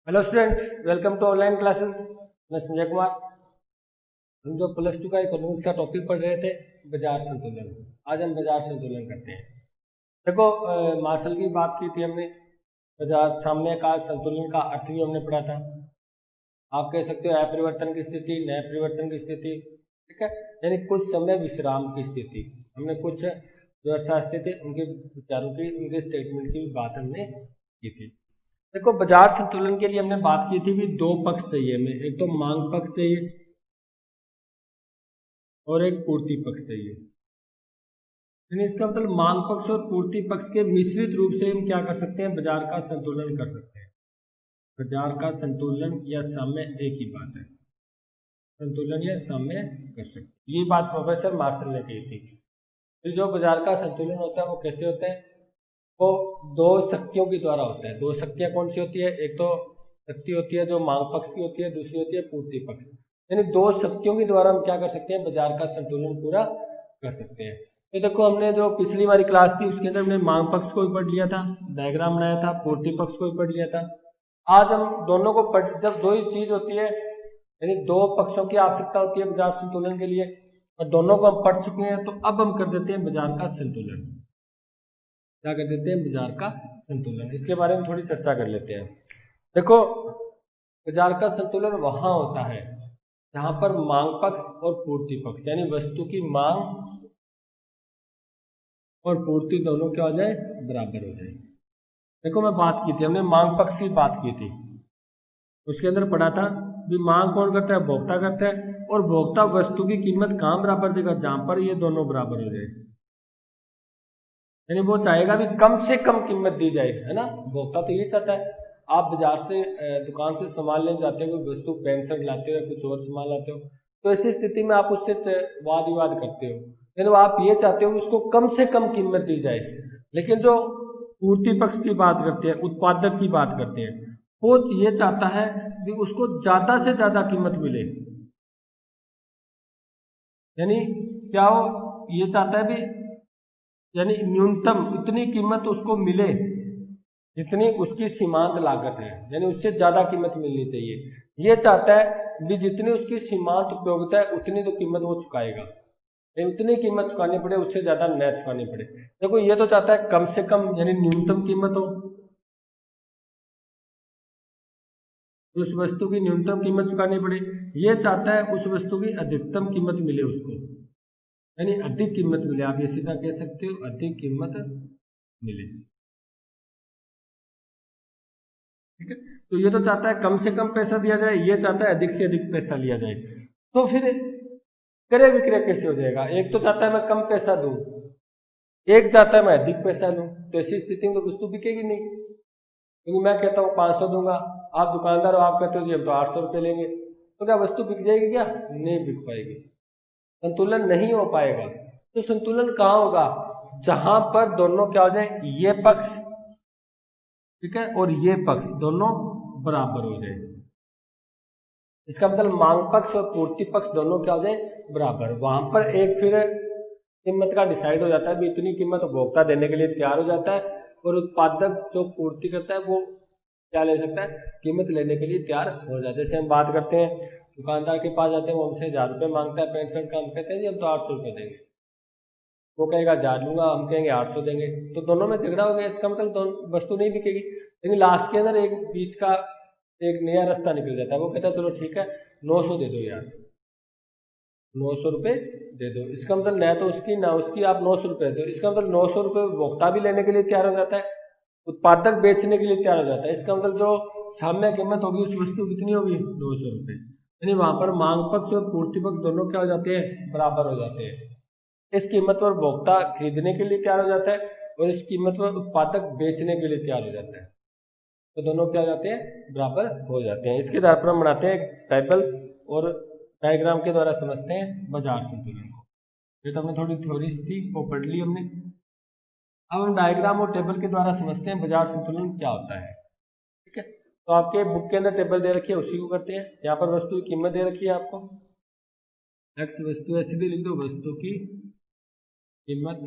Hello students, welcome to online classes. मैं संजय कुमार। हम जो +2 का इकोनॉमिक्स का टॉपिक पढ़ रहे थे बाजार संतुलन, आज हम बाजार संतुलन करते हैं। देखो, मार्शल की बात की थी हमने। बाजार साम्य का संतुलन का अर्थ भी हमने पढ़ा था। आप कह सकते हो अपरिवर्तन की स्थिति, नए परिवर्तन की स्थिति, ठीक है, यानी कुछ समय विश्राम की स्थिति। हमने कुछ जो अर्थशास्त्री थे उनके विचारों की, उनके स्टेटमेंट की बात हमने की थी। देखो, बाजार संतुलन के लिए हमने बात की थी कि दो पक्ष चाहिए हमें, एक तो मांग पक्ष चाहिए और एक पूर्ति पक्ष चाहिए। यानी इसका मतलब मांग पक्ष और पूर्ति पक्ष के मिश्रित रूप से हम क्या कर सकते हैं, बाजार का संतुलन कर सकते हैं। बाजार का संतुलन या साम्य एक ही बात है, संतुलन या साम्य कर सकते हैं। ये बात प्रोफेसर मार्शल ने कही थी। तो जो बाजार का संतुलन होता है वो कैसे होता है, वो दो शक्तियों के द्वारा होता है। दो शक्तियां कौन सी होती है, एक तो शक्ति होती है जो मांग पक्ष की होती है, दूसरी होती है पूर्ति पक्ष। यानी दो शक्तियों के द्वारा हम क्या कर सकते हैं, बाजार का संतुलन पूरा कर सकते हैं। तो देखो, हमने जो पिछली वाली क्लास थी उसके अंदर हमने मांग पक्ष को भी पढ़ लिया था, डायग्राम बनाया था, पूर्ति पक्ष को भी पढ़ लिया था। आज हम दोनों को पढ़, जब दो ही चीज होती है यानी दो पक्षों की आवश्यकता होती है बाजार संतुलन के लिए, और दोनों को हम पढ़ चुके हैं, तो अब हम कर देते हैं बाजार का संतुलन। क्या कर देते हैं, बाजार का संतुलन। इसके बारे में थोड़ी चर्चा कर लेते हैं। देखो, बाजार का संतुलन वहां होता है जहां पर मांग पक्ष और पूर्ति पक्ष यानी वस्तु की मांग और पूर्ति दोनों क्या हो जाए, बराबर हो जाए। देखो, मैं बात की थी, हमने मांग पक्ष की बात की थी, उसके अंदर पढ़ा था कि मांग कौन करता है, भोक्ता करता है, और भोक्ता वस्तु की कीमत कहाँ बराबर देगा, जहां पर ये दोनों बराबर हो जाए। यानी वो चाहेगा भी कम से कम कीमत दी जाए, है ना। भोक्ता तो ये चाहता है। आप बाजार से दुकान से सामान लेने जाते हो, कोई वस्तु पेंट शर्ट लाते हो या कुछ और सामान लाते हो, तो ऐसी स्थिति में आप उससे वाद विवाद करते हो, यानी आप ये चाहते हो कि उसको कम से कम कीमत दी जाए। लेकिन जो पूर्ति पक्ष की बात करते हैं, उत्पादक की बात करते हैं, वो ये चाहता है कि उसको ज्यादा से ज्यादा कीमत मिले। यानी क्या, वो ये चाहता है भी, यानी न्यूनतम इतनी कीमत उसको मिले जितनी उसकी सीमांत लागत है, यानी उससे ज्यादा कीमत मिलनी चाहिए। ये चाहता है कि जितनी उसकी सीमांत उपयोगिता है उतनी तो कीमत वो चुकाएगा, उतनी कीमत चुकानी पड़े, उससे ज्यादा न चुकानी पड़े। देखो, ये तो चाहता है कम से कम यानी न्यूनतम कीमत हो, उस वस्तु की न्यूनतम कीमत चुकानी पड़े। ये चाहता है उस वस्तु की अधिकतम कीमत मिले उसको, यानी अधिक कीमत मिले। आप ये सीधा कह सकते हो, अधिक कीमत मिले, ठीक है। तो ये तो चाहता है कम से कम पैसा दिया जाए, ये चाहता है अधिक से अधिक पैसा लिया जाए। तो फिर क्रय विक्रय कैसे हो जाएगा, एक तो चाहता है मैं कम पैसा दूं, एक चाहता है मैं अधिक पैसा लूं। तो ऐसी स्थिति में तो वस्तु बिकेगी नहीं, क्योंकि मैं कहता हूँ 500 दूंगा, आप दुकानदार हो, आप कहते हो जी हम तो 800 रुपये लेंगे, तो क्या वस्तु बिक जाएगी, क्या नहीं बिक पाएगी, संतुलन नहीं हो पाएगा। तो संतुलन कहाँ होगा, जहां पर दोनों क्या हो जाए, ये पक्ष, ठीक है, और ये पक्ष दोनों बराबर हो जाए। इसका मतलब मांग पक्ष और पूर्ति पक्ष दोनों क्या हो जाए, बराबर। वहां पर एक फिर कीमत का डिसाइड हो जाता है, भी इतनी कीमत उपभोक्ता देने के लिए तैयार हो जाता है, और उत्पादक जो पूर्ति करता है वो क्या ले सकता है, कीमत लेने के लिए तैयार हो जाता है। जैसे हम बात करते हैं, दुकानदार के पास जाते हैं, वो हमसे 1000 रुपये मांगता है पेंट शर्ट का, हम कहते हैं जी हम तो 800 रुपये देंगे, वो कहेगा 1000 लूंगा, हम कहेंगे 800 देंगे, तो दोनों में झगड़ा हो गया। इसका मतलब दोनों वस्तु नहीं बिकेगी। लेकिन लास्ट के अंदर एक बीच का एक नया रास्ता निकल जाता है, वो कहता है चलो ठीक है 900 दे दो यार, 900 रुपये दे दो। इसका मतलब न तो उसकी ना उसकी, आप 900 रुपये दो, इसका मतलब 900 रुपये उपभोक्ता भी लेने के लिए तैयार हो जाता है, उत्पादक बेचने के लिए तैयार हो जाता है। इसका मतलब जो साम्य कीमत होगी उस वस्तु कितनी होगी, 200 रुपये। यानी वहां पर मांग पक्ष और पूर्ति पक्ष दोनों क्या हो जाते हैं, बराबर हो जाते हैं। इस कीमत पर उपभोक्ता खरीदने के लिए तैयार हो जाता है, और इस कीमत पर उत्पादक बेचने के लिए तैयार हो जाता है, तो दोनों क्या हो जाते हैं, बराबर हो जाते हैं। इसके आधार पर हम बनाते हैं टेबल, और डायग्राम के द्वारा समझते हैं बाजार संतुलन को। ये तो हमने थोड़ी थ्योरी थी वो पढ़ ली हमने। अब हम डायग्राम और टेबल के द्वारा समझते हैं बाजार संतुलन क्या होता है, ठीक है। तो आपके बुक के अंदर टेबल दे रखी है, उसी को करते हैं। यहाँ पर वस्तु की कीमत दे रखी है आपको, एक्स वस्तु है, सीधे लिख दो वस्तु की कीमत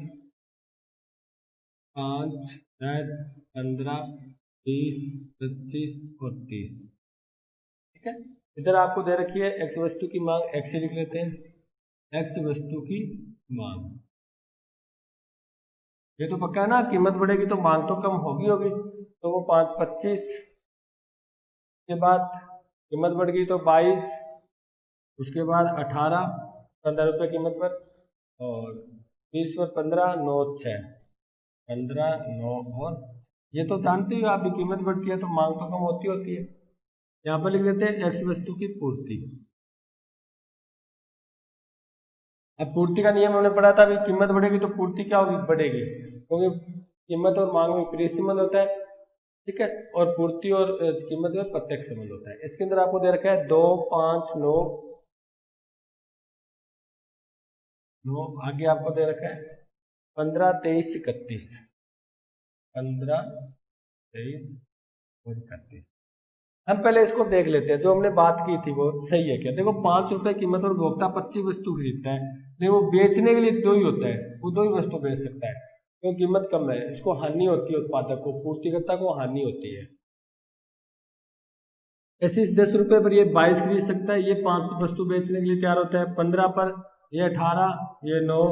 5, 10, 15, 20, 25 और 30। ठीक है, इधर आपको दे रखी है एक्स वस्तु की मांग, एक्स लिख लेते हैं, एक्स वस्तु की मांग। ये तो पक्का है ना, कीमत बढ़ेगी तो मांग तो कम होगी होगी, तो वो 25 के बाद कीमत बढ़ गई तो 22, उसके बाद 18, 15 रुपये कीमत पर, और 20 पर 15, 9, 6, 15, 9 और ये तो जानते हो आप भी, कीमत बढ़ती है तो मांग तो कम होती होती है। यहाँ पर लिख देते हैं एक्स वस्तु की पूर्ति। अब पूर्ति का नियम हमने पढ़ा था, अभी कीमत बढ़ेगी तो पूर्ति क्या होगी, बढ़ेगी, क्योंकि कीमत और मांग में विपरीत संबंध होता है। ठीक है, और पूर्ति और कीमत में प्रत्यक्ष संबंध होता है। इसके अंदर आपको दे रखा है 2, 5, 9, आगे आपको दे रखा है 15, 23, 31, 15, 23 और 31। हम पहले इसको देख लेते हैं, जो हमने बात की थी वो सही है क्या। देखो 5 रुपए कीमत और उपभोक्ता 25 वस्तु खरीदता है, लेकिन वो बेचने के लिए दो ही होता है, वो दो ही वस्तु बेच सकता है, तो कीमत कम है, इसको हानि होती है, उत्पादक को, पूर्तिकर्ता को हानि होती है। ऐसे 10 रुपए पर ये 22 खरीद सकता है, ये 5 वस्तु बेचने के लिए तैयार होता है। 15 पर ये 18, ये 9,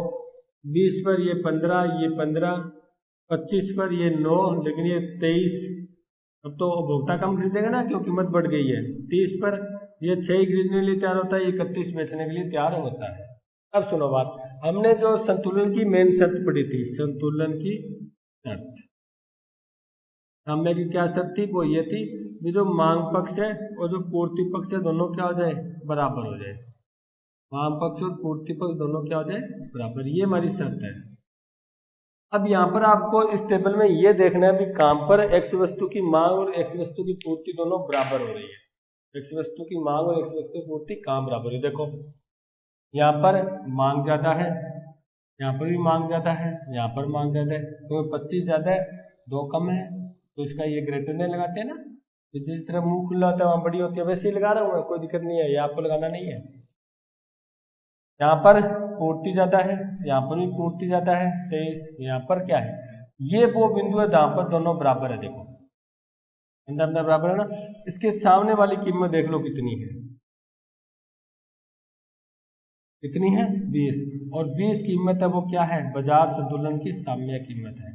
20 पर ये 15, ये 15, 25 पर ये 9, लेकिन ये 23। अब तो उपभोक्ता कम खरीदेगा ना, क्यों, कीमत बढ़ गई है। 30 पर ये 6 ही खरीदने के लिए तैयार होता है, 31 बेचने के लिए तैयार होता है। अब सुनो बात, हमने जो संतुलन की मेन शर्त पढ़ी थी, संतुलन की शर्त, साम्य की क्या शर्त थी, वो ये थी कि जो मांग पक्ष है और जो पूर्ति पक्ष है दोनों क्या हो जाए, बराबर हो जाए। मांग पक्ष और पूर्ति पक्ष दोनों क्या हो जाए, बराबर, ये हमारी शर्त है। अब यहाँ पर आपको इस टेबल में ये देखना है भी काम पर एक्स वस्तु की मांग और एक्स वस्तु की पूर्ति दोनों बराबर हो रही है। एक्स वस्तु की मांग और एक्स वस्तु की पूर्ति कहाँ बराबर है, देखो यहाँ पर मांग ज्यादा है, यहाँ पर भी मांग ज्यादा है, यहाँ पर मांग ज्यादा है, तो 25 ज्यादा है, 2 कम है, तो इसका ये ग्रेटर नहीं लगाते हैं ना, तो जिस तरह मुंह खुला होता है वहां बड़ी होती है, वैसे ही लगा रहा हूँ मैं, कोई दिक्कत नहीं है, ये आपको लगाना नहीं है। यहाँ पर पूर्ति ज्यादा है, यहाँ पर भी पूर्ति ज्यादा है 23, यहाँ पर क्या है, ये वो बिंदु है जहां पर दोनों बराबर है। देखो अंदर अंदर बराबर है ना। इसके सामने वाली कीमत देख लो कितनी है, कितनी है 20, और 20 कीमत है वो क्या है, बाजार संतुलन की साम्य कीमत है।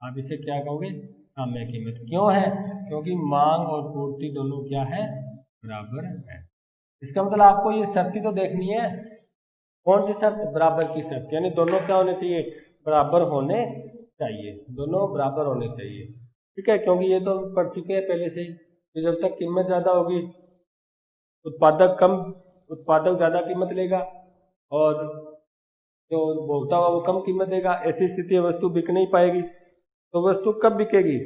आप इसे क्या कहोगे, साम्य कीमत। क्यों है, क्योंकि मांग और पूर्ति दोनों क्या है, बराबर है। इसका मतलब आपको ये शर्त तो देखनी है, कौन सी शर्त, बराबर की शर्त, यानी दोनों क्या होने चाहिए, बराबर होने चाहिए, दोनों बराबर होने चाहिए। ठीक है, क्योंकि ये तो पढ़ चुके हैं पहले से ही, तो जब तक कीमत ज्यादा होगी, उत्पादक कम, उत्पादक ज्यादा कीमत लेगा और जो उपभोक्ता होगा वो कम कीमत देगा, ऐसी स्थिति में वस्तु बिक नहीं पाएगी। तो वस्तु कब बिकेगी,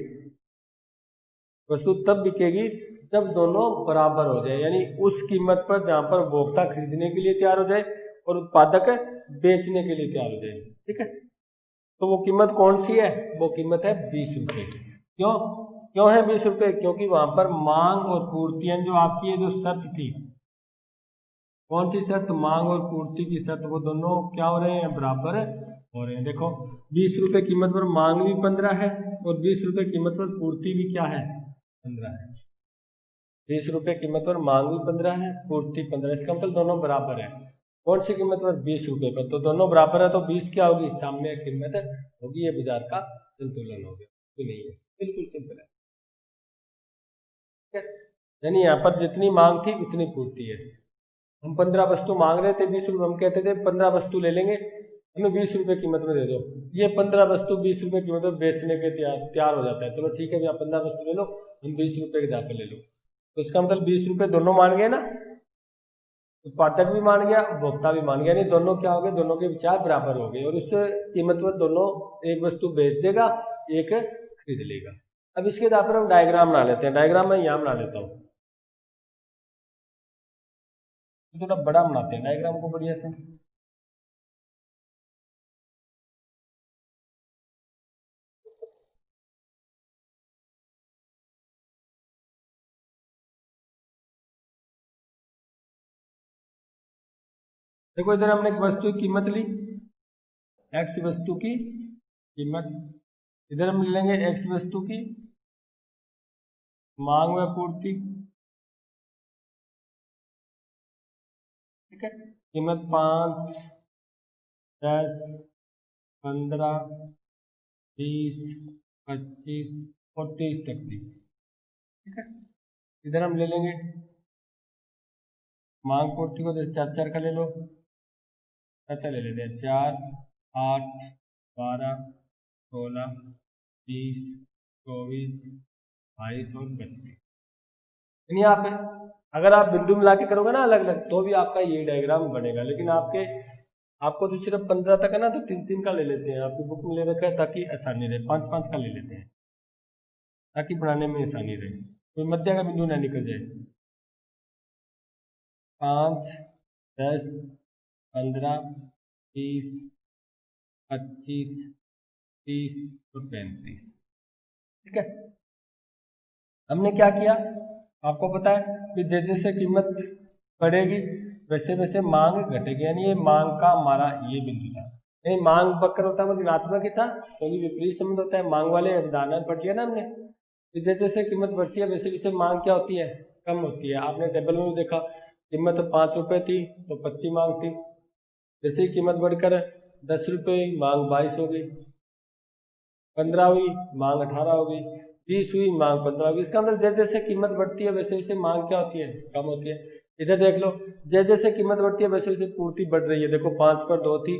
वस्तु तब बिकेगी जब दोनों बराबर हो जाए, यानी उस कीमत पर जहां पर उपभोक्ता खरीदने के लिए तैयार हो जाए और उत्पादक बेचने के लिए तैयार हो जाए। ठीक है, तो वो कीमत कौन सी है, वो कीमत है 20 रुपये। क्यों, क्यों है 20 रुपये, क्योंकि वहां पर मांग और पूर्ति जो आपकी है, जो शर्त थी, कौन सी शर्त, मांग और पूर्ति की शर्त, वो दोनों क्या हो रहे हैं, बराबर हो रहे हैं। देखो 20 रुपये कीमत पर मांग भी 15 है और 20 रुपये कीमत पर पूर्ति भी क्या है, 15 है। 20 रुपये कीमत पर मांग भी 15 है, पूर्ति 15, इसका मतलब दोनों बराबर है। कौन सी कीमत पर, 20 रुपये पर, तो दोनों बराबर है, तो 20 क्या होगी, साम्य कीमत होगी, ये बाजार का संतुलन हो गया। तो नहीं है, बिल्कुल सिंपल है। ठीक है, यानी यहाँ पर जितनी मांग थी उतनी पूर्ति है। हम 15 वस्तु मांग रहे थे 20 रुपये, हम कहते थे 15 वस्तु ले लेंगे, हमें 20 रुपये कीमत में दे दो, ये 15 वस्तु 20 रुपये कीमत में बेचने के तैयार हो जाता है। चलो ठीक है भैया 15 वस्तु ले लो, हम 20 रुपये के दाम पे ले लो, तो इसका मतलब 20 रुपये दोनों मान गए ना, उत्पादक भी मान गया, उपभोक्ता भी मान गया, नहीं दोनों क्या हो गए, दोनों के विचार बराबर हो गए, और उस कीमत पर दोनों एक वस्तु बेच देगा, एक खरीद लेगा। अब इसके आधार पर हम डायग्राम बना लेते हैं, डायग्राम मैं यहाँ बना लेता हूँ, थोड़ा बड़ा बनाते हैं डायग्राम को बढ़िया से। देखो इधर हमने एक वस्तु की कीमत ली, एक्स वस्तु की कीमत, इधर हम लेंगे एक्स वस्तु की मांग व पूर्ति, ठीक है। कीमत 5, 10, 15, 20, 25 और 30 तक थी, ठीक है। इधर हम ले लेंगे मांग पूर्ति को, चार चार का ले लो, अच्छा ले लेते हैं 4, 8, 12, 16, 30, 24, 22 और 32। यानी आप अगर आप बिंदु मिला के करोगे ना अलग अलग तो भी आपका ये डायग्राम बनेगा, लेकिन आपको तो सिर्फ 15 तक है ना, तो 3-3 का ले लेते हैं, आपकी बुक में ले रखा है ताकि आसानी रहे, 5-5 का ले लेते हैं ताकि बनाने में आसानी रहे, कोई मध्य का बिंदु ना निकल जाए। 5, 10, 15, 20, 25, 30 और 35, ठीक है। हमने क्या किया आपको पता है कि जैसे जैसे कीमत बढ़ेगी वैसे वैसे मांग घटेगी, यानी ये मांग का हमारा ये बिंदु था, यानी मांग वक्र होता है ऋणात्मक ही था, तो ये विपरीत संबंध होता है, मांग वाले अवधारणा पढ़ लिया ना हमने। जैसे जैसे कीमत बढ़ती है वैसे वैसे मांग क्या होती है, कम होती है। आपने टेबल में भी देखा, कीमत 5 रुपए थी तो 25 मांग थी, जैसे ही कीमत बढ़कर 10 रुपये मांग 22 हो गई, 15 हुई मांग 18 हो गई, 20 हुई मांग 15 होगी। इसका मतलब जैसे जैसे कीमत बढ़ती है वैसे वैसे मांग क्या होती है, कम होती है। इधर देख लो, जैसे जैसे कीमत बढ़ती है वैसे वैसे पूर्ति बढ़ रही है, देखो 5 पर 2 थी,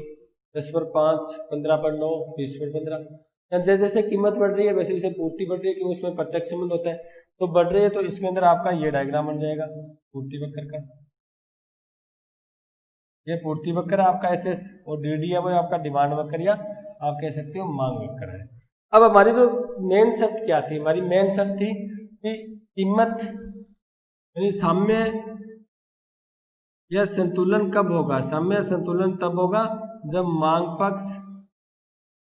10 पर 5, 15 पर 9, 20 पर 15। जैसे जैसे कीमत बढ़ रही है वैसे वैसे पूर्ति बढ़ रही है, क्योंकि उसमें प्रत्यक्ष संबंध होता है, तो बढ़ रही है तो इसके अंदर आपका ये डायग्राम बन जाएगा पूर्ति वक्र का। ये पूर्ति वक्र है आपका एस एस, और डी डी है वो आपका डिमांड वक्र या आप कह सकते हो मांग वक्र है। अब हमारी जो मेन शर्त क्या थी, हमारी मेन शर्त थी कि कीमत यानी साम्य या संतुलन कब होगा, साम्य संतुलन तब होगा जब मांग पक्ष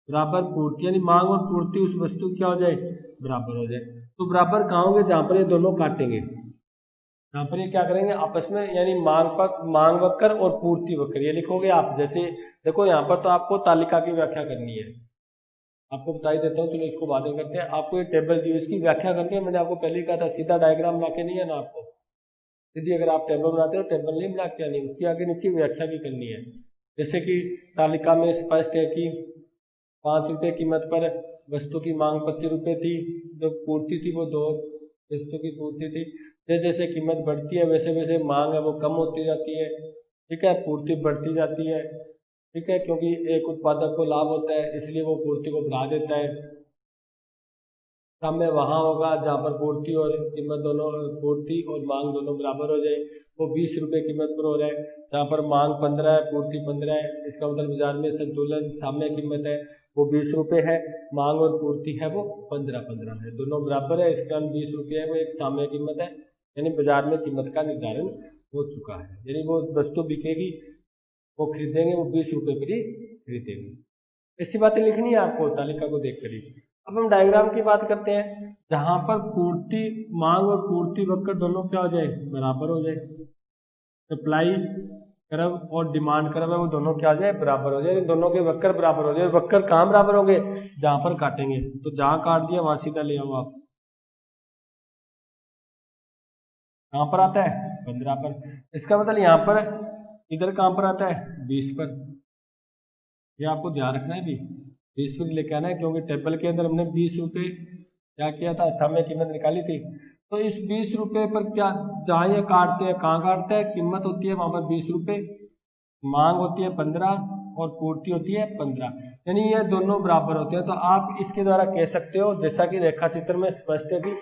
बराबर पूर्ति, यानी मांग और पूर्ति उस वस्तु क्या हो जाए, बराबर हो जाए। तो बराबर कहाँ होंगे, जहां पर ये दोनों काटेंगे, यहाँ पर ये क्या करेंगे आपस में, यानी मांग वक्र और पूर्ति वक्र ये लिखोगे आप। जैसे देखो यहाँ पर तो आपको तालिका की व्याख्या करनी है, आपको बता ही देता हूँ, चलो इसको बाद में करते हैं। आपको ये टेबल दी इसकी व्याख्या करनी है, मैंने आपको पहले ही कहा था सीधा डायग्राम बना के नहीं है ना, आपको सीधी अगर आप टेबल बनाते हो टेबल नहीं बना के आनी, उसकी आगे नीचे व्याख्या भी करनी है। जैसे कि तालिका में स्पष्ट है कि 5 रुपये कीमत पर वस्तु की मांग 25 रुपये थी, जो पूर्ति थी वो 2 वस्तु की पूर्ति थी। जैसे जैसे कीमत बढ़ती है वैसे वैसे मांग है वो कम होती जाती है, ठीक है, पूर्ति बढ़ती जाती है, ठीक है, क्योंकि एक उत्पादक को लाभ होता है इसलिए वो पूर्ति को बढ़ा देता है। साम्य वहां होगा जहां पर पूर्ति और कीमत दोनों, पूर्ति और मांग दोनों बराबर हो जाए, वो 20 रुपये कीमत पर हो रहा है, जहां पर मांग 15 है पूर्ति 15 है, इसका मतलब बाजार में संतुलन साम्य कीमत है वो 20 रुपये है, मांग और पूर्ति है वो 15-15 है, दोनों बराबर है, इसका 20 रुपये है वो एक साम्य कीमत है, यानी बाजार में कीमत का निर्धारण हो चुका है, यानी वो वस्तु बिकेगी, वो खरीदेंगे, वो 20 रुपये पर ही खरीदेंगे। ऐसी बातें लिखनी है आपको तालिका को देख कर ही। अब हम डायग्राम की बात करते हैं, जहां पर पूर्ति मांग और पूर्ति वक्र दोनों क्या हो जाए, बराबर हो जाए, सप्लाई कर्व और डिमांड कर्व है वो दोनों क्या हो जाए, बराबर हो जाए, दोनों के वक्र बराबर हो जाए। वक्र कहाँ बराबर होंगे, जहां पर काटेंगे, तो जहां काट दिया वहां सीधा ले आओ आप, कहाँ पर आता है 15 पर, इसका मतलब यहाँ पर इधर कहाँ पर आता है 20 पर, ये आपको ध्यान रखना है भी 20 पर लेके आना है, क्योंकि टेबल के अंदर हमने 20 रुपये क्या किया था, साम्य कीमत निकाली थी, तो इस 20 रुपये पर क्या जहाँ ये काटते हैं, कहाँ काटते हैं, कीमत होती है वहां पर 20 रुपये, मांग होती है 15 और पूर्ति होती है 15, यानी ये दोनों बराबर होते हैं। तो आप इसके द्वारा कह सकते हो, जैसा कि रेखा चित्र में स्पष्ट है कि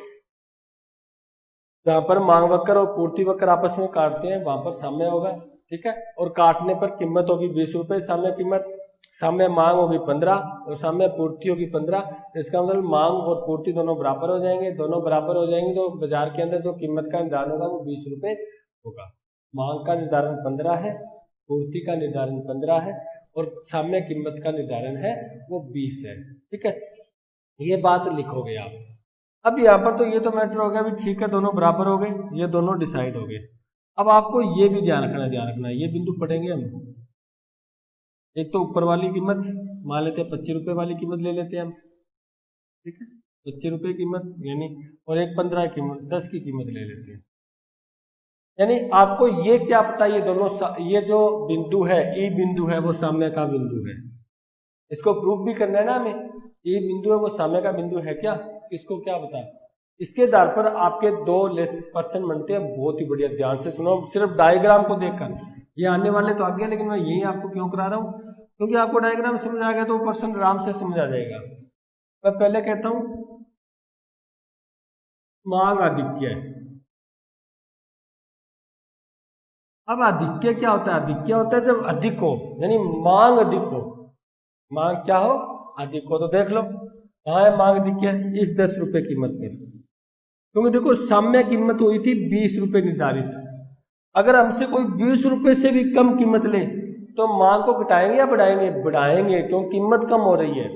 जहां पर मांग वक्र और पूर्ति वक्र आपस में काटते हैं वहां पर साम्य होगा, ठीक है, और काटने पर कीमत होगी 20 रुपये साम्य कीमत, साम्य मांग होगी 15 और साम्य पूर्ति होगी 15। इसका मतलब मांग और पूर्ति दोनों बराबर हो जाएंगे, दोनों बराबर हो जाएंगे तो बाजार के अंदर जो कीमत का निर्धारण होगा वो 20 रुपये होगा। मांग का निर्धारण 15 है, पूर्ति का निर्धारण 15 है और साम्य कीमत का निर्धारण है वो 20 है, ठीक है, ये बात लिखोगे आप। अब यहाँ पर तो ये तो मैटर हो गया भी, ठीक है, दोनों बराबर हो गए, ये दोनों डिसाइड हो गए। अब आपको ये भी ध्यान रखना है, ये बिंदु पढ़ेंगे हम। एक तो ऊपर वाली कीमत मान लेते हैं 25 रुपये वाली कीमत ले लेते हैं हम, ठीक है, ₹25 कीमत यानी, और एक 15 कीमत, 10 की कीमत ले लेते हैं। यानी आपको ये क्या पता, ये दोनों ये जो बिंदु है, ई बिंदु है वो सामने का बिंदु है, इसको प्रूफ भी करना है ना हमें। ई बिंदु है वो सामने का बिंदु है क्या, इसको क्या बता, इसके आधार पर आपके 2 लेस पर्सन बनते हैं। बहुत ही बढ़िया, ध्यान से सुनो, सिर्फ डायग्राम को देखकर। ये आने वाले तो आगे, लेकिन मैं यही आपको क्यों करा रहा हूँ, क्योंकि आपको डायग्राम समझ आ गया तो वो पर्सन आराम से समझ आ जाएगा। मैं पहले कहता हूँ मांग आधिक्य है। अब आधिक्य क्या होता है, आधिक्य होता है जब अधिक हो, यानी मांग अधिक हो। मांग क्या हो, अधिक हो। तो देख लो कहाँ है मांग अधिक्य, इस 10 रुपए कीमत पर। क्योंकि देखो साम्य कीमत हुई थी 20 रुपए निर्धारित, अगर हमसे कोई 20 रुपए से भी कम कीमत ले तो मांग को घटाएंगे या बढ़ाएंगे, बढ़ाएंगे, क्योंकि कीमत कम हो रही है।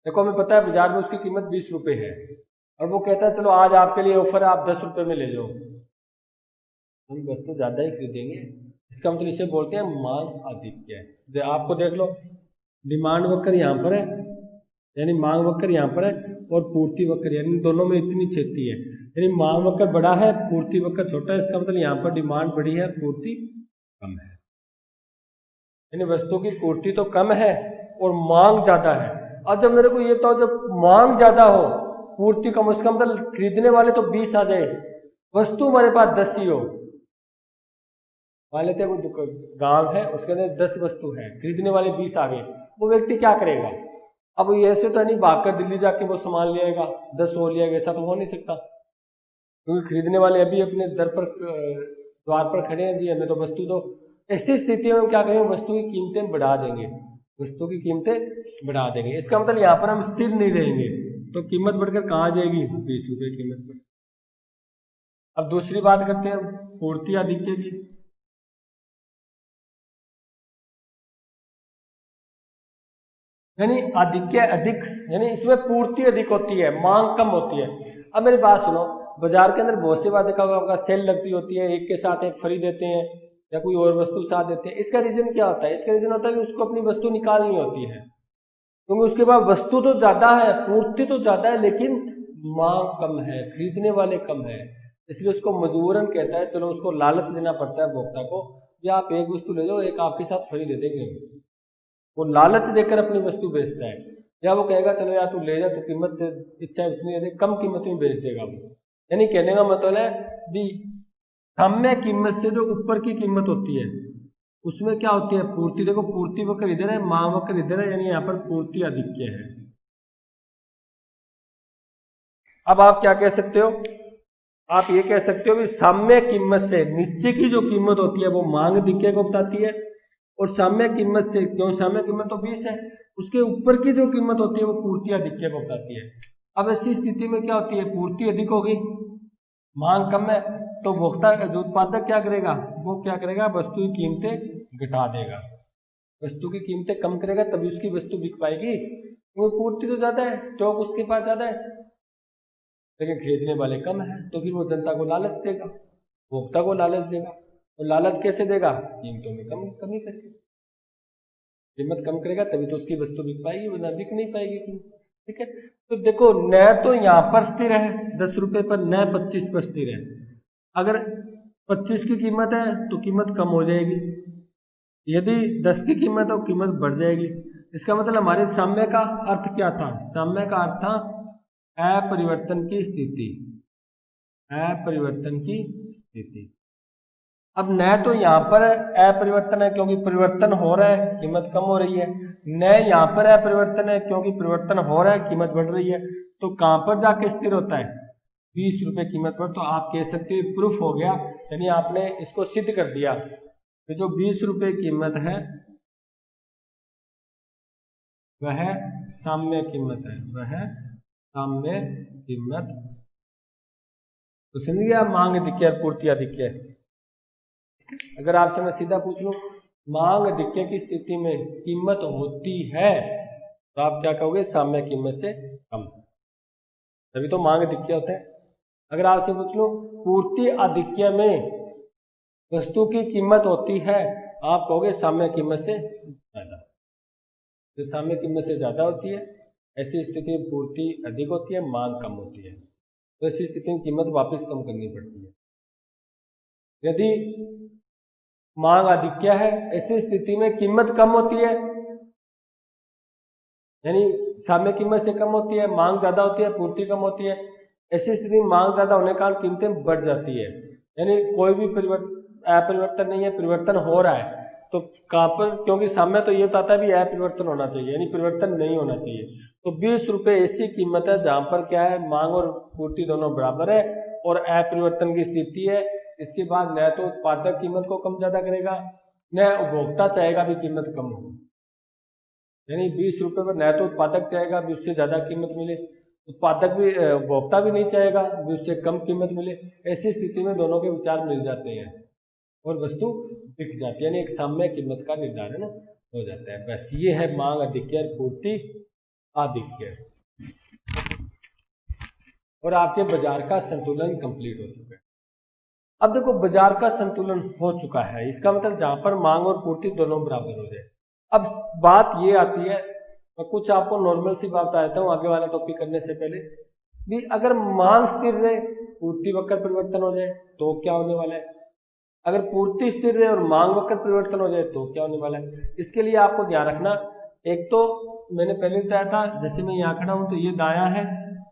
देखो हमें पता है बाजार में उसकी कीमत 20 रुपए है, और वो कहता है चलो आज आपके लिए ऑफर है, आप 10 रुपए में ले जाओ, हम वस्तु ज्यादा ही खरीदेंगे। इसका मतलब इसे बोलते हैं मांग आधिक्य है। आपको देख लो, डिमांड वक्र यहाँ पर है, यानी मांग वक्र यहाँ पर है, और पूर्ति वक्र, यानी दोनों में इतनी क्षति है, यानी मांग वक्र बड़ा है, पूर्ति वक्र छोटा है। इसका मतलब यहाँ पर डिमांड बड़ी है, पूर्ति कम है, यानी वस्तु की पूर्ति तो कम है और मांग ज्यादा है। और जब मेरे को ये बताओ, जब मांग ज्यादा हो पूर्ति कम, उसका मतलब खरीदने वाले तो 20 आ जाए, वस्तु हमारे पास 10 ही हो। मान लेते हैं कोई गांव है, उसके अंदर 10 वस्तु है, खरीदने वाले 20 आ गए, वो व्यक्ति क्या करेगा। अब ये ऐसे तो नहीं भागकर दिल्ली जाके वो सामान ले आएगा, 10 हो लिया, ऐसा तो हो नहीं सकता, क्योंकि खरीदने वाले अभी अपने दर पर, द्वार पर खड़े हैं जी, हमें तो वस्तु दो। ऐसी स्थिति में हम क्या करेंगे, वस्तु की कीमतें बढ़ा देंगे, वस्तु की कीमतें बढ़ा देंगे। इसका मतलब यहाँ पर हम स्थिर नहीं रहेंगे, तो कीमत बढ़कर कहाँ जाएगी, 20 रुपये कीमत पर। अब दूसरी बात करते हैं पूर्ति आधिक्य की। यानी आधिक्य अधिक, यानी इसमें पूर्ति अधिक होती है, मांग कम होती है। अब मेरी बात सुनो, बाजार के अंदर बहुत सी बात देखा होगा, आपका सेल लगती होती है, एक के साथ एक फ्री देते हैं या कोई और वस्तु साथ देते हैं। इसका रीजन क्या होता है, इसका रीजन होता है कि उसको अपनी वस्तु निकालनी होती है, क्योंकि उसके पास वस्तु तो ज्यादा है, पूर्ति तो ज्यादा है, लेकिन मांग कम है, खरीदने वाले कम है, इसलिए उसको मजबूरन कहता है, चलो उसको लालच देना पड़ता है भोक्ता को, या आप एक वस्तु ले जाओ, एक आपके साथ फ्री दे देंगे। वो लालच देकर अपनी वस्तु बेचता है, या वो कहेगा चलो यार तू ले जा, तो कीमत इच्छा उतनी है, कम कीमत में बेच देगा वो। यानी कहने का मतलब है भी साम्य कीमत से जो ऊपर की कीमत होती है उसमें क्या होती है, पूर्ति। देखो पूर्ति वक्र इधर है, मांग वक्र इधर है, यानी यहाँ पर पूर्ति आधिक्य है। अब आप क्या कह सकते हो, आप ये कह सकते हो कि साम्य कीमत से नीचे की जो कीमत होती है वो मांग आधिक्य को बताती है, और साम्य कीमत से, क्यों साम्य कीमत तो 20 है, उसके ऊपर की जो कीमत होती है वो पूर्ति आधिक्य को बताती है। अब ऐसी स्थिति में क्या होती है, पूर्ति अधिक होगी, मांग कम है, तो भोक्ता जो उत्पादक क्या करेगा, वो क्या करेगा, वस्तु की कीमतें घटा देगा, वस्तु की कीमतें कम करेगा, तभी उसकी वस्तु बिक पाएगी, क्योंकि पूर्ति तो ज्यादा है, स्टॉक उसके पास ज्यादा है, लेकिन खरीदने वाले कम है। तो फिर वो जनता को लालच देगा, भोक्ता को लालच देगा, और लालच कैसे देगा, कीमतों में कमी करके, कीमत कम करेगा तभी तो उसकी वस्तु बिक पाएगी, वरना बिक नहीं पाएगी कीमत। ठीक है, तो देखो न तो यहाँ पर स्थिर है 10 रुपए पर, न 25 पर स्थिर है। अगर 25 की कीमत है तो कीमत कम हो जाएगी, यदि 10 की कीमत है तो कीमत बढ़ जाएगी। इसका मतलब हमारे साम्य का अर्थ क्या था, साम्य का अर्थ था अपरिवर्तन की स्थिति, अपरिवर्तन की स्थिति। अब न तो यहाँ पर अपरिवर्तन है क्योंकि परिवर्तन हो रहा है, कीमत कम हो रही है, न यहाँ पर अपरिवर्तन है क्योंकि परिवर्तन हो रहा है, कीमत बढ़ रही है। तो कहाँ पर जाके स्थिर होता है, 20 रुपए कीमत पर। तो आप कह सकते हो प्रूफ हो गया, यानी आपने इसको सिद्ध कर दिया कि जो 20 रुपए कीमत है वह साम्य कीमत है, वह साम्य कीमत। तो समझ गया, मांग अधिक्य और पूर्ति अधिक्य। अगर आपसे मैं सीधा पूछ लूं मांग अधिक्य की स्थिति में कीमत होती है तो आप क्या कहोगे, साम्य कीमत से कम, तभी तो मांग अधिक्य होता है। अगर आपसे पूछ लूं पूर्ति अधिक्य में वस्तु की कीमत होती है, आप कहोगे साम्य कीमत से ज्यादा, तो साम्य कीमत से ज्यादा होती है। ऐसी स्थिति में पूर्ति अधिक होती है, मांग कम होती है, तो ऐसी स्थिति में कीमत वापस कम करनी पड़ती है। यदि मांग अधिक है, ऐसी स्थिति में कीमत कम होती है, यानी साम्य कीमत से कम होती है, मांग ज्यादा होती है, पूर्ति कम होती है। ऐसी स्थिति में मांग ज्यादा होने के कारण कीमतें बढ़ जाती है, यानी कोई भी अपरिवर्तन नहीं है, परिवर्तन हो रहा है। तो कहाँ पर, क्योंकि साम्य तो ये बताता है भी अपरिवर्तन होना चाहिए, यानी परिवर्तन नहीं होना चाहिए। तो 20 रुपये ऐसी कीमत है जहां पर क्या है, मांग और पूर्ति दोनों बराबर है और अपरिवर्तन की स्थिति है। इसके बाद न तो उत्पादक कीमत को कम ज्यादा करेगा, न उपभोक्ता चाहेगा भी कीमत कम हो, यानी 20 रुपये पर न तो उत्पादक चाहेगा भी उससे ज्यादा कीमत मिले, उत्पादक भी उपभोक्ता भी नहीं चाहेगा भी उससे कम कीमत मिले। ऐसी स्थिति में दोनों के विचार मिल जाते हैं और वस्तु बिक जाती है, यानी एक साम्य कीमत का निर्धारण हो जाता है। बस ये है मांग अधिक्य और पूर्ति आधिक्य, और आपके बाजार का संतुलन कंप्लीट हो चुका है। अब देखो बाजार का संतुलन हो चुका है, इसका मतलब जहां पर मांग और पूर्ति दोनों बराबर हो जाए। अब बात ये आती है, मैं कुछ आपको नॉर्मल सी बात बताता हूँ आगे वाला टॉपिक करने से पहले भी। अगर मांग स्थिर रहे, पूर्ति वक्र परिवर्तन हो जाए तो क्या होने वाला है? अगर पूर्ति स्थिर रहे और मांग वक्र परिवर्तन हो जाए तो क्या होने वाला है? इसके लिए आपको ध्यान रखना, एक तो मैंने पहले बताया था, जैसे मैं यहाँ खड़ा हूँ तो ये दाया है,